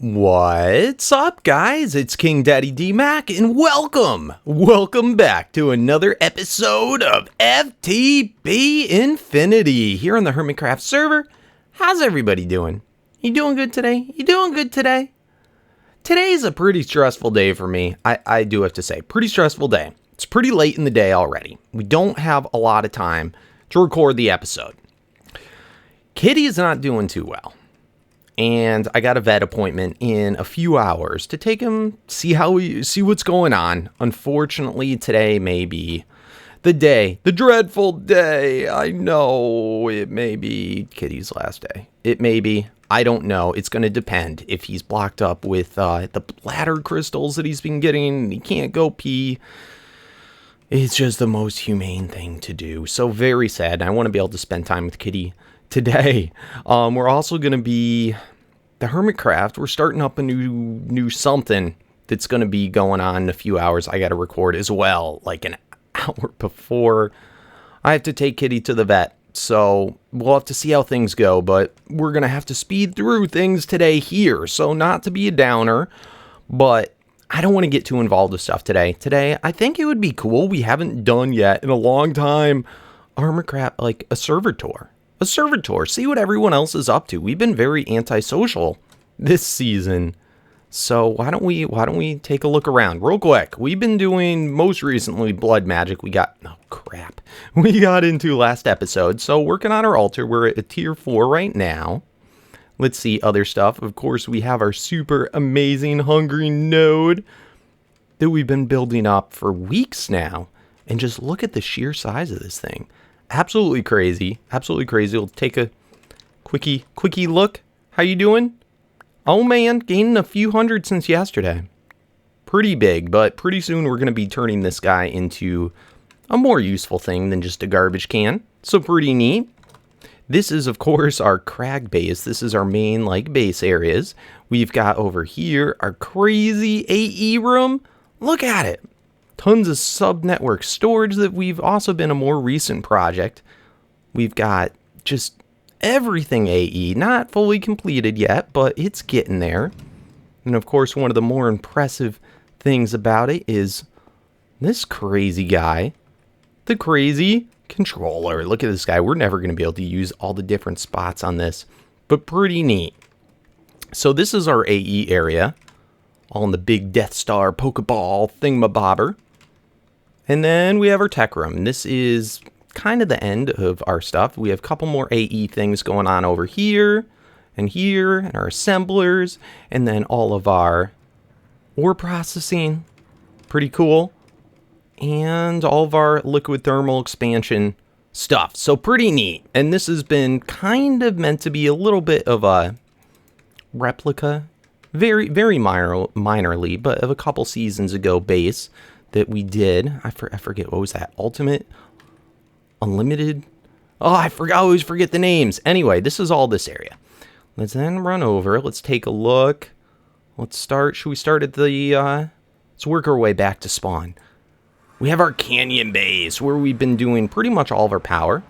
What's up, guys? It's KingDaddyDMAC, and welcome back to another episode of FTB Infinity here on the HermitCraft server. How's everybody doing? You doing good today? Today's a pretty stressful day for me. I do have to say, pretty stressful day. It's pretty late in the day already. We don't have a lot of time to record the episode. Kitty is not doing too well. And I got a vet appointment in a few hours to take him, see what's going on. Unfortunately, today may be the dreadful day. I know it may be Kitty's last day. It may be. I don't know. It's going to depend if he's blocked up with the bladder crystals that he's been getting and he can't go pee. It's just the most humane thing to do. So very sad. I want to be able to spend time with Kitty today. We're also going to be the HermitCraft. We're starting up a new something that's going to be going on in a few hours. I got to record as well, like an hour before I have to take Kitty to the vet. So we'll have to see how things go, but we're going to have to speed through things today here. So not to be a downer, but I don't want to get too involved with stuff today. Today, I think it would be cool. We haven't done yet in a long time HermitCraft, like a server tour. See what everyone else is up to. We've been very antisocial this season. So why don't we take a look around real quick? We've been doing most recently blood magic. We got into last episode. So working on our altar. We're at a tier 4 right now. Let's see other stuff. Of course, we have our super amazing hungry node that we've been building up for weeks now. And just look at the sheer size of this thing. Absolutely crazy. We'll take a quickie look. How you doing? Oh man, gaining a few hundred since yesterday. Pretty big, but pretty soon we're going to be turning this guy into a more useful thing than just a garbage can. So pretty neat. This is, of course, our crag base. This is our main, base areas. We've got over here our crazy AE room. Look at it. Tons of sub-network storage that we've also been a more recent project. We've got just everything AE, not fully completed yet, but it's getting there. And of course, one of the more impressive things about it is this crazy guy, the crazy controller. Look at this guy. We're never going to be able to use all the different spots on this, but pretty neat. So this is our AE area, all in the big Death Star Pokeball thingamabobber. And then we have our tech room. This is kind of the end of our stuff. We have a couple more AE things going on over here, and our assemblers, and then all of our ore processing. Pretty cool. And all of our liquid thermal expansion stuff. So pretty neat. And this has been kind of meant to be a little bit of a replica, very minorly, but of a couple seasons ago base that we did. I forget, what was that? Ultimate? Unlimited? Oh, I always forget the names. Anyway, this is all this area. Let's then run over. Let's take a look. Should we start at the, let's work our way back to spawn. We have our canyon base where we've been doing pretty much all of our power.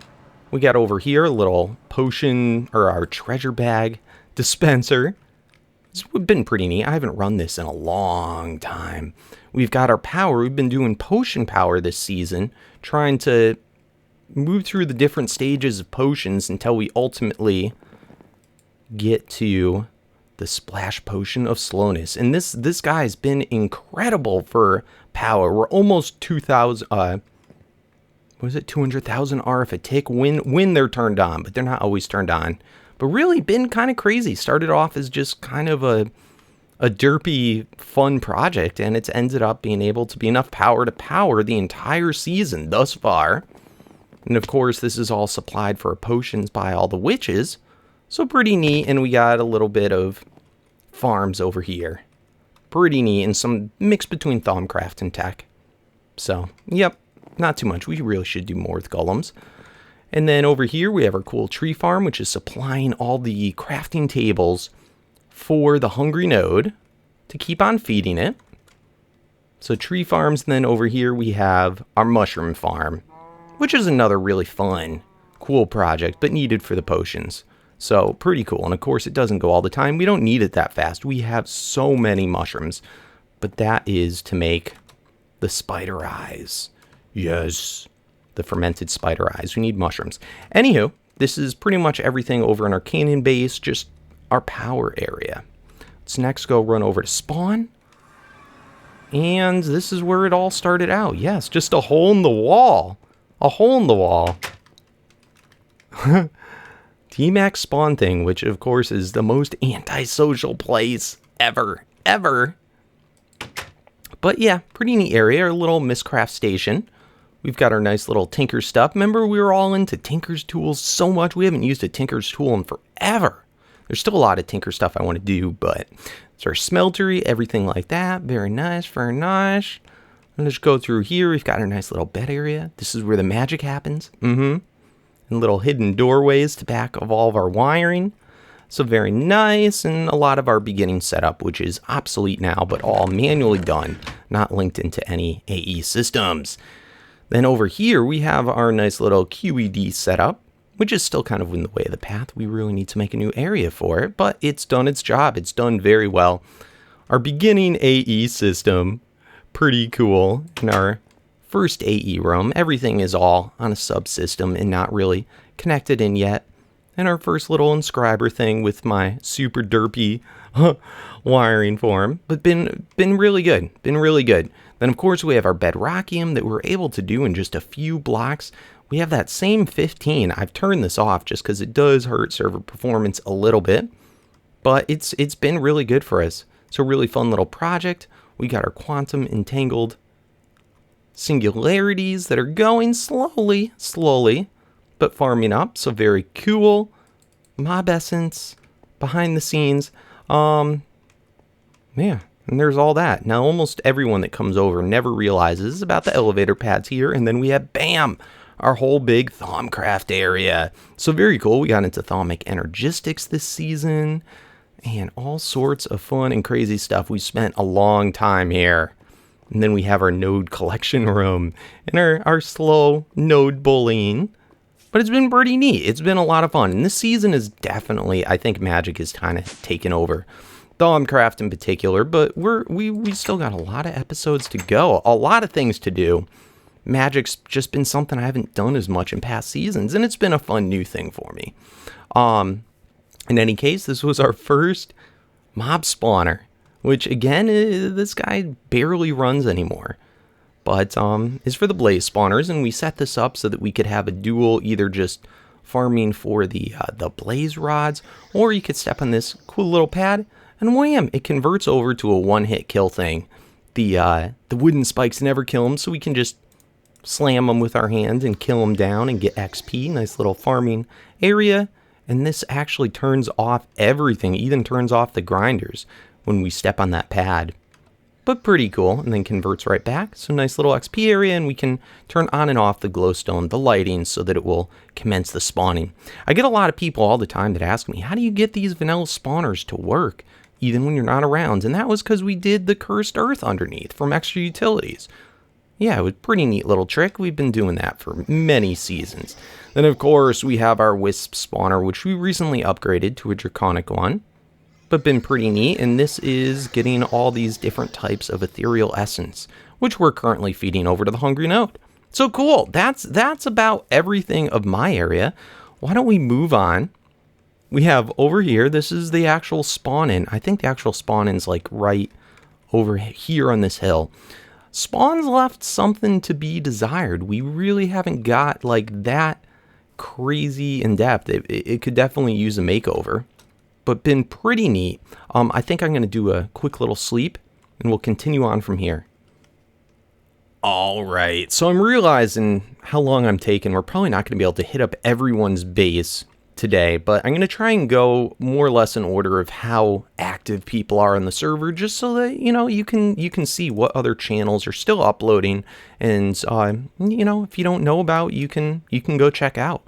We got over here a little potion, or our treasure bag dispenser. It's been pretty neat. I haven't run this in a long time. We've got our power. We've been doing potion power this season, trying to move through the different stages of potions until we ultimately get to the splash potion of slowness. And this guy's been incredible for power. We're almost 2,000, 200,000 RF a tick when they're turned on, but they're not always turned on. But really been kind of crazy. Started off as just kind of a derpy, fun project, and it's ended up being able to be enough power to power the entire season thus far. And of course, this is all supplied for potions by all the witches. So pretty neat, and we got a little bit of farms over here. Pretty neat, and some mix between Thaumcraft and tech. So, yep, not too much. We really should do more with golems. And then over here, we have our cool tree farm, which is supplying all the crafting tables for the hungry node to keep on feeding it. So tree farms, and then over here we have our mushroom farm, which is another really fun, cool project, but needed for the potions. So pretty cool. And of course, it doesn't go all the time. We don't need it that fast. We have so many mushrooms. But that is to make the spider eyes. Yes, the fermented spider eyes. We need mushrooms. Anywho, this is pretty much everything over in our canyon base, just our power area. Let's next go run over to spawn. And this is where it all started out. Yes, just a hole in the wall. A hole in the wall. DMAC spawn thing, which of course is the most antisocial place ever. But yeah, pretty neat area. Our little Miscraft station. We've got our nice little Tinker stuff. Remember, we were all into Tinker's tools so much. We haven't used a Tinker's tool in forever. There's still a lot of Tinker stuff I want to do, but it's our smeltery, everything like that. Very nice, very nice. Let's just go through here. We've got our nice little bed area. This is where the magic happens. And little hidden doorways to back of all of our wiring. So very nice, and a lot of our beginning setup, which is obsolete now, but all manually done, not linked into any AE systems. Then over here, we have our nice little QED setup, which is still kind of in the way of the path. We really need to make a new area for it, but it's done its job. It's done very well. Our beginning AE system, pretty cool. In our first AE room, everything is all on a subsystem and not really connected in yet. And our first little inscriber thing with my super derpy wiring form, but been really good, Then of course we have our bedrockium that we're able to do in just a few blocks. We have that same 15. I've turned this off just because it does hurt server performance a little bit, but it's been really good for us. So really fun little project. We got our quantum entangled singularities that are going slowly, but farming up. So very cool. Mob essence behind the scenes. Yeah, and there's all that. Now almost everyone that comes over never realizes about the elevator pads here, and then we have bam, our whole big Thaumcraft area. So very cool. We got into Thaumic Energistics this season and all sorts of fun and crazy stuff. We spent a long time here. And then we have our node collection room and our slow node bullying. But it's been pretty neat. It's been a lot of fun. And this season is definitely, I think Magic is kind of taken over. Thaumcraft in particular, but we still got a lot of episodes to go. A lot of things to do. Magic's just been something I haven't done as much in past seasons, and it's been a fun new thing for me. In any case, this was our first mob spawner, which again, this guy barely runs anymore. But is for the blaze spawners, and we set this up so that we could have a dual, either just farming for the blaze rods, or you could step on this cool little pad, and wham, it converts over to a one-hit kill thing. The wooden spikes never kill them, so we can just slam them with our hands and kill them down and get XP. Nice little farming area. And this actually turns off everything, even turns off the grinders when we step on that pad. But pretty cool, and then converts right back. So nice little XP area, and we can turn on and off the glowstone, the lighting, so that it will commence the spawning. I get a lot of people all the time that ask me, how do you get these vanilla spawners to work, even when you're not around? And that was because we did the cursed earth underneath from extra utilities. Yeah, it was a pretty neat little trick. We've been doing that for many seasons. Then, of course, we have our wisp spawner, which we recently upgraded to a draconic one, but been pretty neat. And this is getting all these different types of ethereal essence, which we're currently feeding over to the hungry node. So cool. That's about everything of my area. Why don't we move on? We have over here, this is the actual spawn-in. I think the actual spawn-in's like right over here on this hill. Spawn's left something to be desired. We really haven't got like that crazy in depth. It could definitely use a makeover, but been pretty neat. I think I'm going to do a quick little sleep and we'll continue on from here. All right, so I'm realizing how long I'm taking. We're probably not going to be able to hit up everyone's base today, but I'm going to try and go more or less in order of how active people are on the server, just so that you can see what other channels are still uploading, and if you don't know about, you can go check out.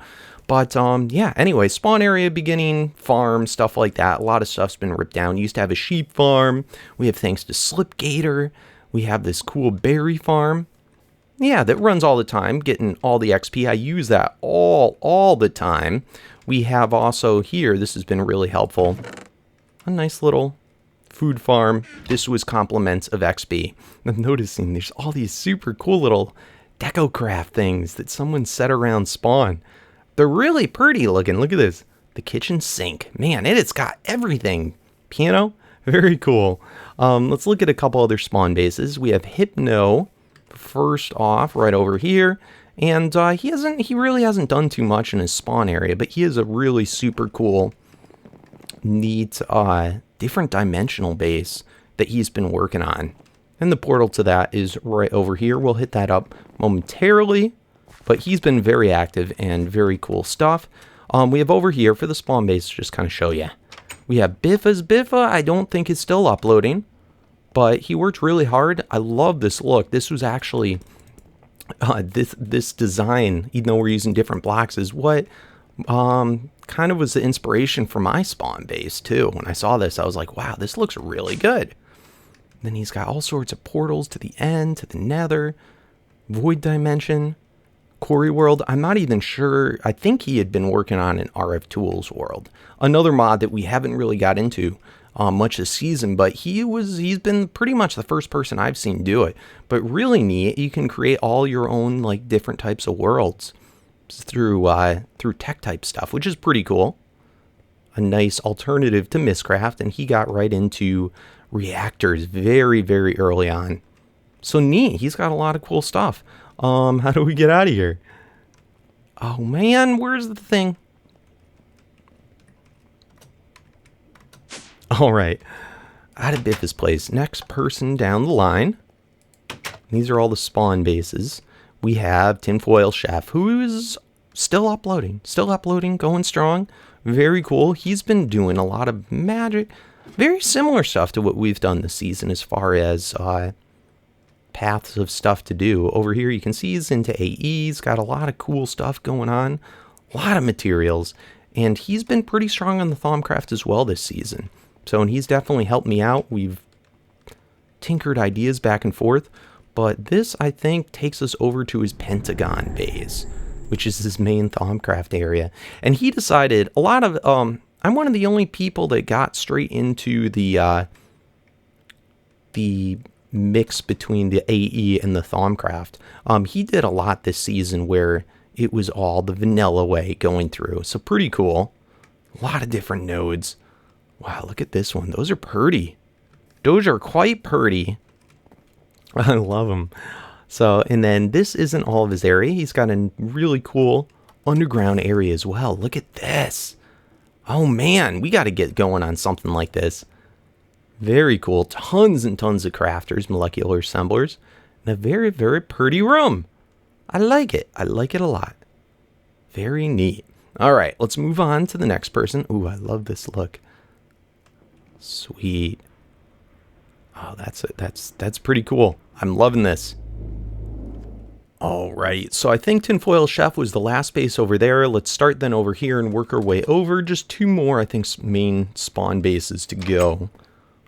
But yeah, anyway, spawn area, beginning, farm, stuff like that. A lot of stuff's been ripped down. Used to have a sheep farm. We have, thanks to Slipgator, we have this cool berry farm. Yeah, that runs all the time, getting all the XP. I use that all the time. We have also here, this has been really helpful, a nice little food farm. This was compliments of XP. I'm noticing there's all these super cool little deco craft things that someone set around spawn. They're really pretty looking. Look at this. The kitchen sink. Man, it's got everything. Piano. Very cool. Let's look at a couple other spawn bases. We have Hypno first off right over here. And he really hasn't done too much in his spawn area, but he is a really super cool, neat, different dimensional base that he's been working on. And the portal to that is right over here. We'll hit that up momentarily, but he's been very active and very cool stuff. We have over here for the spawn base, just kind of show you. We have Biffa's Biffa. I don't think is still uploading, but he worked really hard. I love this look. This was actually this design, even though we're using different blocks, is what kind of was the inspiration for my spawn base too. When I saw this, I was like, wow, this looks really good. Then he's got all sorts of portals to the end, to the nether, void dimension, quarry world. I'm not even sure. I think he had been working on an RF Tools world, another mod that we haven't really got into much this season, but he's been pretty much the first person I've seen do it. But really neat. You can create all your own like different types of worlds through tech type stuff, which is pretty cool. A nice alternative to Miscraft, and he got right into reactors very, very early on. So neat. He's got a lot of cool stuff. How do we get out of here? Oh man, where's the thing? All right, out of Biffa's place. Next person down the line. These are all the spawn bases. We have Tinfoil Chef, who is still uploading, going strong. Very cool. He's been doing a lot of magic, very similar stuff to what we've done this season as far as paths of stuff to do. Over here you can see he's into AE's, got a lot of cool stuff going on, a lot of materials, and he's been pretty strong on the Thaumcraft as well this season. So, and he's definitely helped me out. We've tinkered ideas back and forth, but this, I think, takes us over to his Pentagon base, which is his main Thaumcraft area. And he decided a lot of, I'm one of the only people that got straight into the mix between the AE and the Thaumcraft. He did a lot this season where it was all the vanilla way going through. So pretty cool. A lot of different nodes. Wow, look at this one. Those are pretty. Those are quite pretty. I love them. So, and then this isn't all of his area. He's got a really cool underground area as well. Look at this. Oh man, we got to get going on something like this. Very cool. Tons and tons of crafters, molecular assemblers, and a very, very pretty room. I like it. I like it a lot. Very neat. All right, let's move on to the next person. Ooh, I love this look. Sweet. Oh, that's pretty cool. I'm loving this. All right, so I think Tinfoil Chef was the last base over there. Let's start then over here and work our way over. Just two more, I think, main spawn bases to go.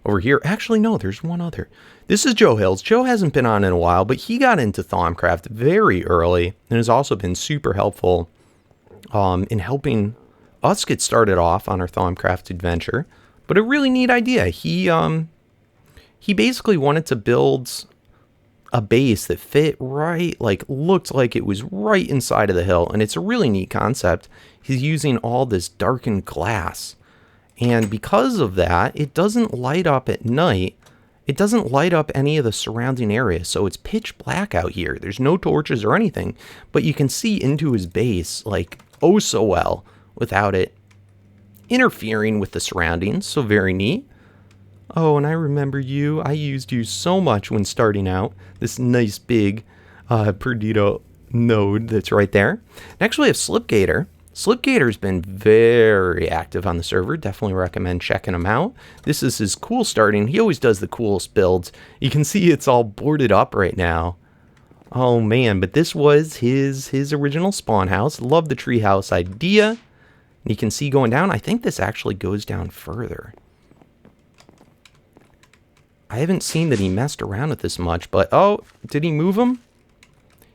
Over here, actually, no, there's one other. This is Joe Hills. Joe hasn't been on in a while, but he got into Thaumcraft very early and has also been super helpful in helping us get started off on our Thaumcraft adventure. But a really neat idea. He basically wanted to build a base that fit right, like looked like it was right inside of the hill, and it's a really neat concept. He's using all this darkened glass, and because of that, it doesn't light up at night. It doesn't light up any of the surrounding area, so it's pitch black out here. There's no torches or anything, but you can see into his base like oh so well without it interfering with the surroundings. So very neat. Oh, and I remember you. I used you so much when starting out. This nice big Perdido node that's right there. Next we have Slipgator. Slipgator's been very active on the server. Definitely recommend checking him out. This is his cool starting. He always does the coolest builds. You can see it's all boarded up right now. Oh man, but this was his original spawn house. Love the treehouse idea. You can see going down. I think this actually goes down further. I haven't seen that he messed around with this much, but oh, did he move him?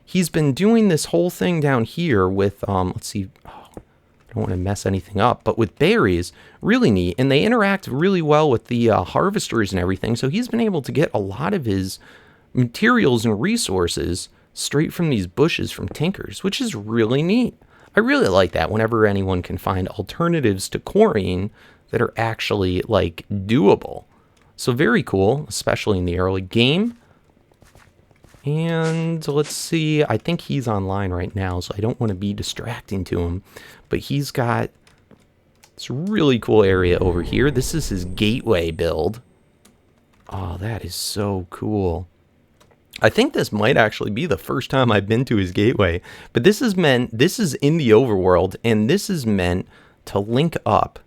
he's been doing this whole thing down here with, let's see, oh, I don't want to mess anything up, but with berries, really neat. And they interact really well with the harvesters and everything. So he's been able to get a lot of his materials and resources straight from these bushes from Tinkers, which is really neat. I really like that whenever anyone can find alternatives to quarrying that are actually like doable. So very cool, especially in the early game. And let's see, I think he's online right now, so I don't want to be distracting to him. But he's got this really cool area over here. This is his gateway build. Oh, that is so cool. I think this might actually be the first time I've been to his gateway. But this is in the overworld, and this is meant to link up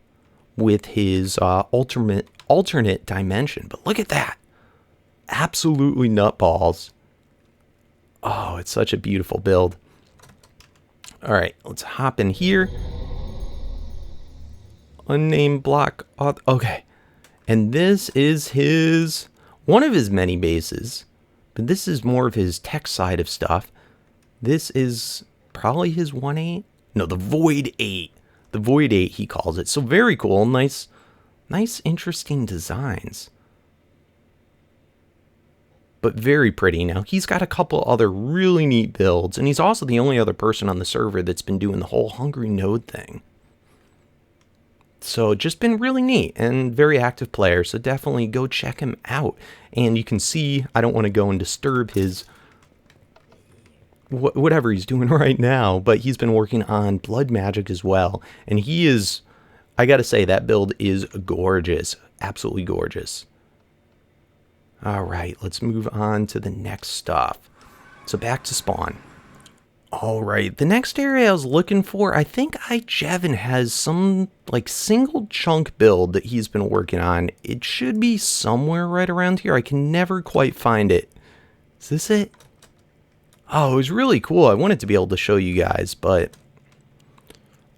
with his alternate dimension. But look at that. Absolutely nutballs. Oh, it's such a beautiful build. All right, let's hop in here. Unnamed block. Okay. And this is one of his many bases. But this is more of his tech side of stuff. This is probably his 1.8. No, the Void 8. The Void 8, he calls it. So very cool. Nice, interesting designs. But very pretty. Now, he's got a couple other really neat builds. And he's also the only other person on the server that's been doing the whole Hungry Node thing. So just been really neat and very active player. So definitely go check him out. And you can see, I don't want to go and disturb his whatever he's doing right now, but he's been working on blood magic as well. And he is, I got to say, that build is gorgeous. Absolutely gorgeous. All right, let's move on to the next stuff. So back to spawn. All right, the next area I was looking for, I think Jevin has some like single chunk build that he's been working on. It should be somewhere right around here. I can never quite find it. Is this it? Oh, it was really cool. I wanted to be able to show you guys, but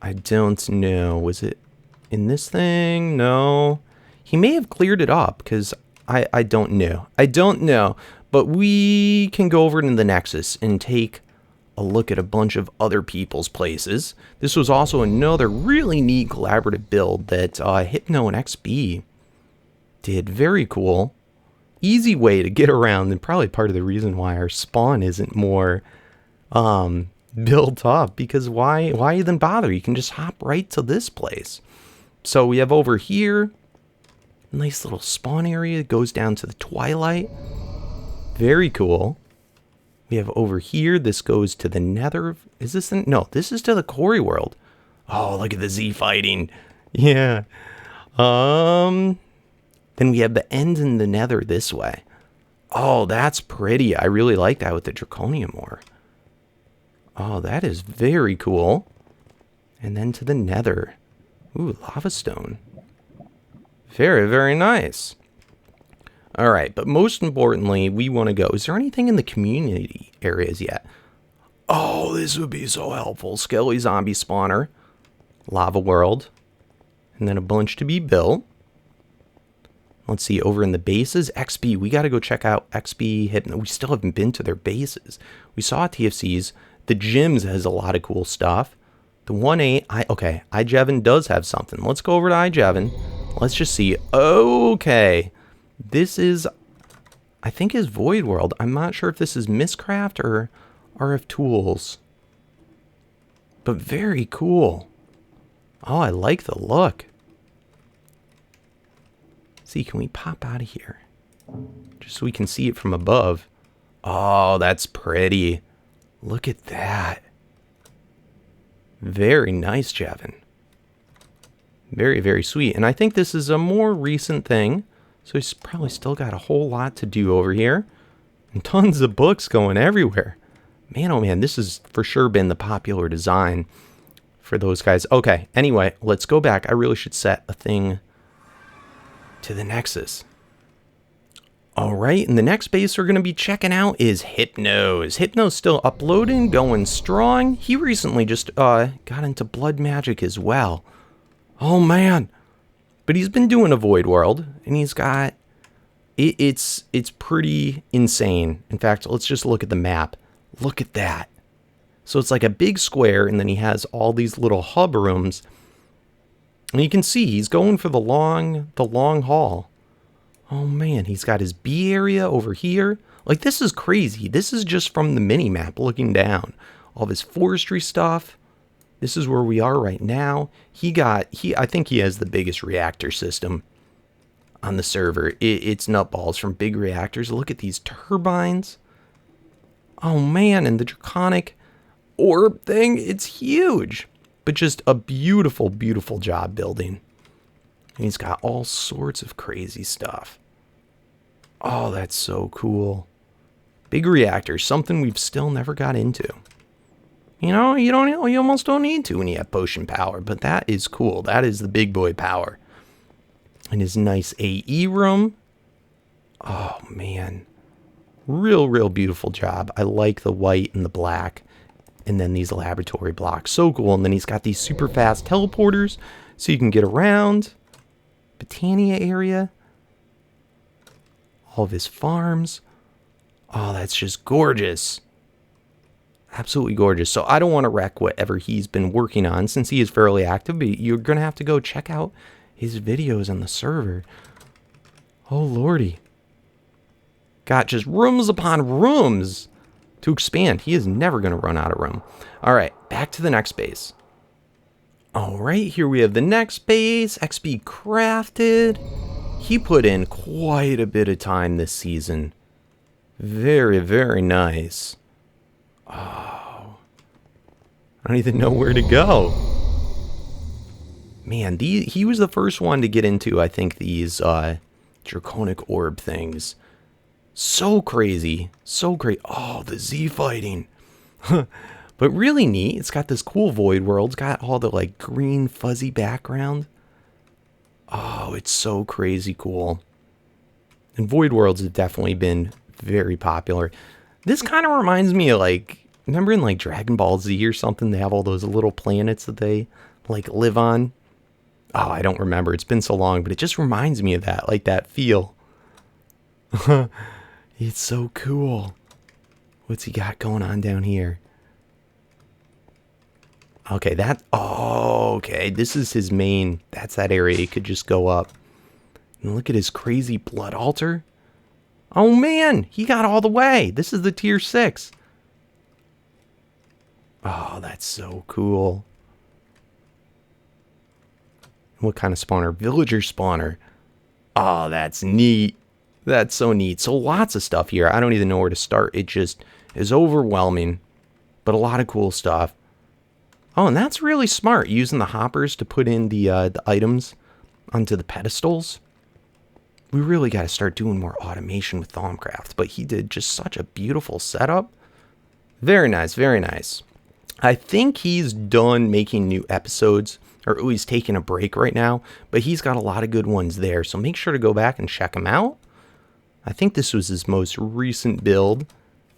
I don't know. Was it in this thing? No. He may have cleared it up because I don't know. I don't know, but we can go over to the Nexus and take a look at a bunch of other people's places. This was also another really neat collaborative build that Hypno and XB did. Very cool. Easy way to get around, and probably part of the reason why our spawn isn't more built up, because why even bother? You can just hop right to this place. So we have over here, nice little spawn area. It goes down to the Twilight. Very cool. We have over here, this goes to the Nether. Is this the, no, this is to the Quarry World. Oh, look at the Z fighting. Yeah. Then we have the end in the Nether this way. Oh, that's pretty. I really like that with the Draconium ore. Oh, that is very cool. And then to the Nether. Ooh, lava stone. Very, very nice. All right, but most importantly, we want to go. Is there anything in the community areas yet? Oh, this would be so helpful. Skelly zombie spawner, lava world, and then a bunch to be built. Let's see, over in the bases, XB, we got to go check out XB Hypno. We still haven't been to their bases. We saw TFCs. The gyms has a lot of cool stuff. The 1.8, iJevin does have something. Let's go over to iJevin. Let's just see. Okay. This is, I think, is Void World. I'm not sure if this is Miscraft or RF Tools. But very cool. Oh, I like the look. See, can we pop out of here? Just so we can see it from above. Oh, that's pretty. Look at that. Very nice, Jevin. Very, very sweet. And I think this is a more recent thing. So he's probably still got a whole lot to do over here. And tons of books going everywhere. Man, oh man, this has for sure been the popular design for those guys. Okay, anyway, let's go back. I really should set a thing to the Nexus. All right, and the next base we're going to be checking out is Hypno's. Hypno's still uploading, going strong. He recently just got into blood magic as well. Oh man. But he's been doing a Void World, and he's got, it's pretty insane. In fact, let's just look at the map. Look at that. So it's like a big square, and then he has all these little hub rooms. And you can see he's going for the long haul. Oh man, he's got his B area over here. Like, this is crazy. This is just from the mini map looking down. All this forestry stuff. This is where we are right now. I think he has the biggest reactor system on the server. It's nutballs from big reactors. Look at these turbines. Oh man, and the draconic orb thing, it's huge. But just a beautiful, beautiful job building. And he's got all sorts of crazy stuff. Oh, that's so cool. Big reactors, something we've still never got into. You know, you almost don't need to when you have potion power, but that is cool. That is the big boy power. And his nice AE room. Oh, man. Real beautiful job. I like the white and the black. And then these laboratory blocks. So cool. And then he's got these super fast teleporters so you can get around. Botania area. All of his farms. Oh, that's just gorgeous. Absolutely gorgeous. So I don't want to wreck whatever he's been working on since he is fairly active. But you're going to have to go check out his videos on the server. Oh, lordy. Got just rooms upon rooms to expand. He is never going to run out of room. All right, back to the next base. All right, here we have the next base. XP Crafted. He put in quite a bit of time this season. Very nice. Oh. I don't even know where to go. Man, he was the first one to get into, I think, these draconic orb things. So crazy. So great. Oh, the Z fighting. But really neat. It's got this cool void world. It's got all the like green fuzzy background. Oh, it's so crazy cool. And void worlds have definitely been very popular. This kind of reminds me of like, remember in like Dragon Ball Z or something, they have all those little planets that they like live on. Oh, I don't remember. It's been so long, but it just reminds me of that, like that feel. It's so cool. What's he got going on down here? Okay, okay, this is his main, that's that area he could just go up. And look at his crazy blood altar. Oh man, he got all the way. This is the tier 6. Oh, that's so cool. What kind of spawner? Villager spawner. Oh, that's neat. That's so neat. So lots of stuff here. I don't even know where to start. It just is overwhelming, but a lot of cool stuff. Oh, and that's really smart, using the hoppers to put in the items onto the pedestals. We really got to start doing more automation with Thaumcraft, but he did just such a beautiful setup. Very nice, very nice. I think he's done making new episodes, or he's taking a break right now, but he's got a lot of good ones there, so make sure to go back and check him out. I think this was his most recent build,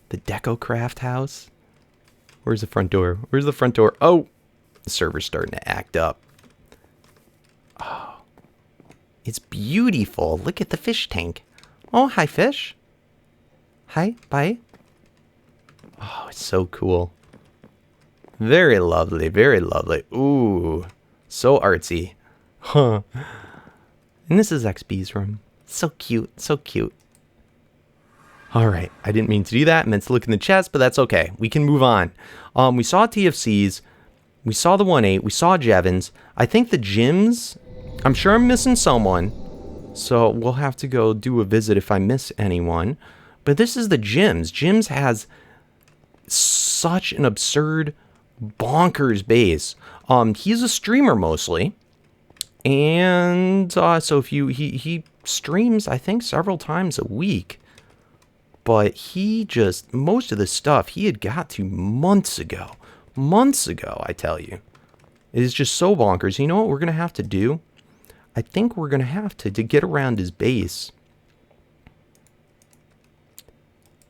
the DecoCraft house. Where's the front door? Where's the front door? Oh, the server's starting to act up. Oh, it's beautiful. Look at the fish tank. Oh, hi, fish. Hi, bye. Oh, it's so cool. Very lovely, very lovely. Ooh, so artsy. Huh. And this is XB's room. So cute, so cute. All right, I didn't mean to do that. I meant to look in the chest, but that's okay. We can move on. We saw TFCs. We saw the 1-8. We saw Jevons. I think the gyms, I'm sure I'm missing someone. So we'll have to go do a visit if I miss anyone. But this is the gyms. Gyms has such an absurd, bonkers base. He's a streamer mostly. And so if he streams, I think, several times a week. But he just, most of the stuff he had got to months ago. Months ago, I tell you. It is just so bonkers. You know what we're going to have to do? I think we're going to have to get around his base.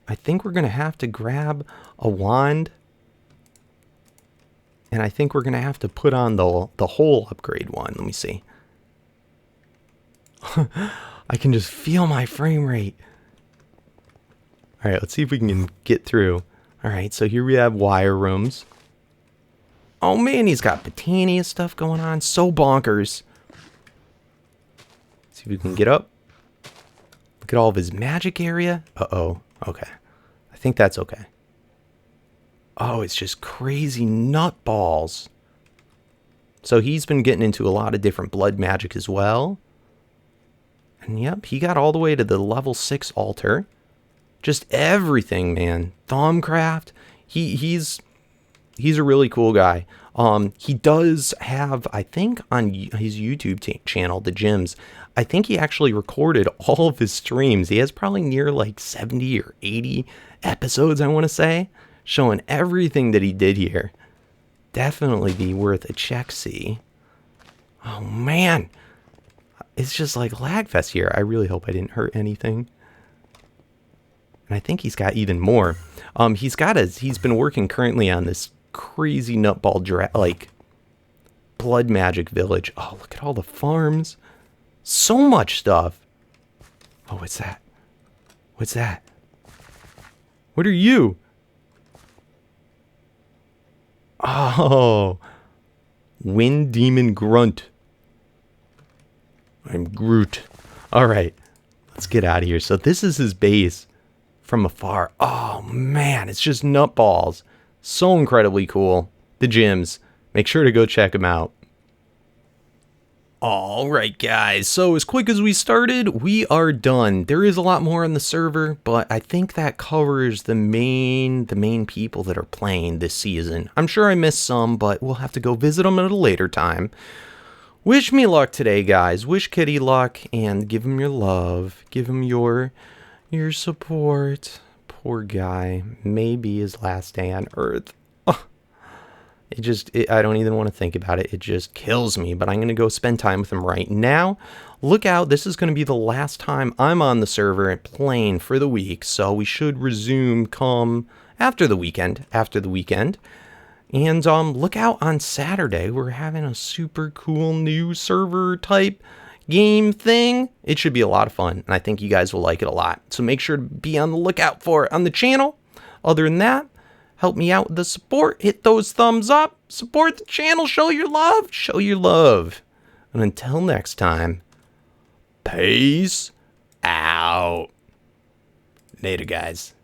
I think we're going to have to grab a wand. And I think we're going to have to put on the whole upgrade one. Let me see. I can just feel my frame rate. All right, let's see if we can get through. All All right, so here we have wire rooms. Oh man, he's got Botania stuff going on. So bonkers. See if we can get up. Look at all of his magic area. Uh-oh. Okay. I think that's okay. Oh, it's just crazy nut balls. So he's been getting into a lot of different blood magic as well. And yep, he got all the way to the level 6 altar. Just everything, man. Thumbcraft. He's a really cool guy. He does have, I think, on his YouTube channel, The Gyms, I think he actually recorded all of his streams. He has probably near like 70 or 80 episodes, I want to say, showing everything that he did here. Definitely be worth a check-see. Oh, man. It's just like Lagfest here. I really hope I didn't hurt anything. And I think he's got even more. He's been working currently on this crazy nutball like blood magic village. Oh, look at all the farms. So much stuff. Oh, what's that? What's that? What are you? Oh, Wind Demon Grunt. I'm Groot. All right, let's get out of here. So this is his base from afar. Oh man, it's just nutballs. So incredibly cool. The Gyms. Make sure to go check them out. All right, guys. So as quick as we started, we are done. There is a lot more on the server, but I think that covers the main people that are playing this season. I'm sure I missed some, but we'll have to go visit them at a later time. Wish me luck today, guys. Wish Kitty luck and give him your love. Give him your support. Poor guy. Maybe his last day on Earth. Oh, I don't even want to think about it. It just kills me, but I'm going to go spend time with him right now. Look out. This is going to be the last time I'm on the server and playing for the week, so we should resume come after the weekend. And look out on Saturday. We're having a super cool new server type game thing. It should be a lot of fun, and I think you guys will like it a lot. So make sure to be on the lookout for it on the channel. Other than that, help me out with the support. Hit those thumbs up. Support the channel. Show your love. Show your love. And until next time, peace out. Later, guys.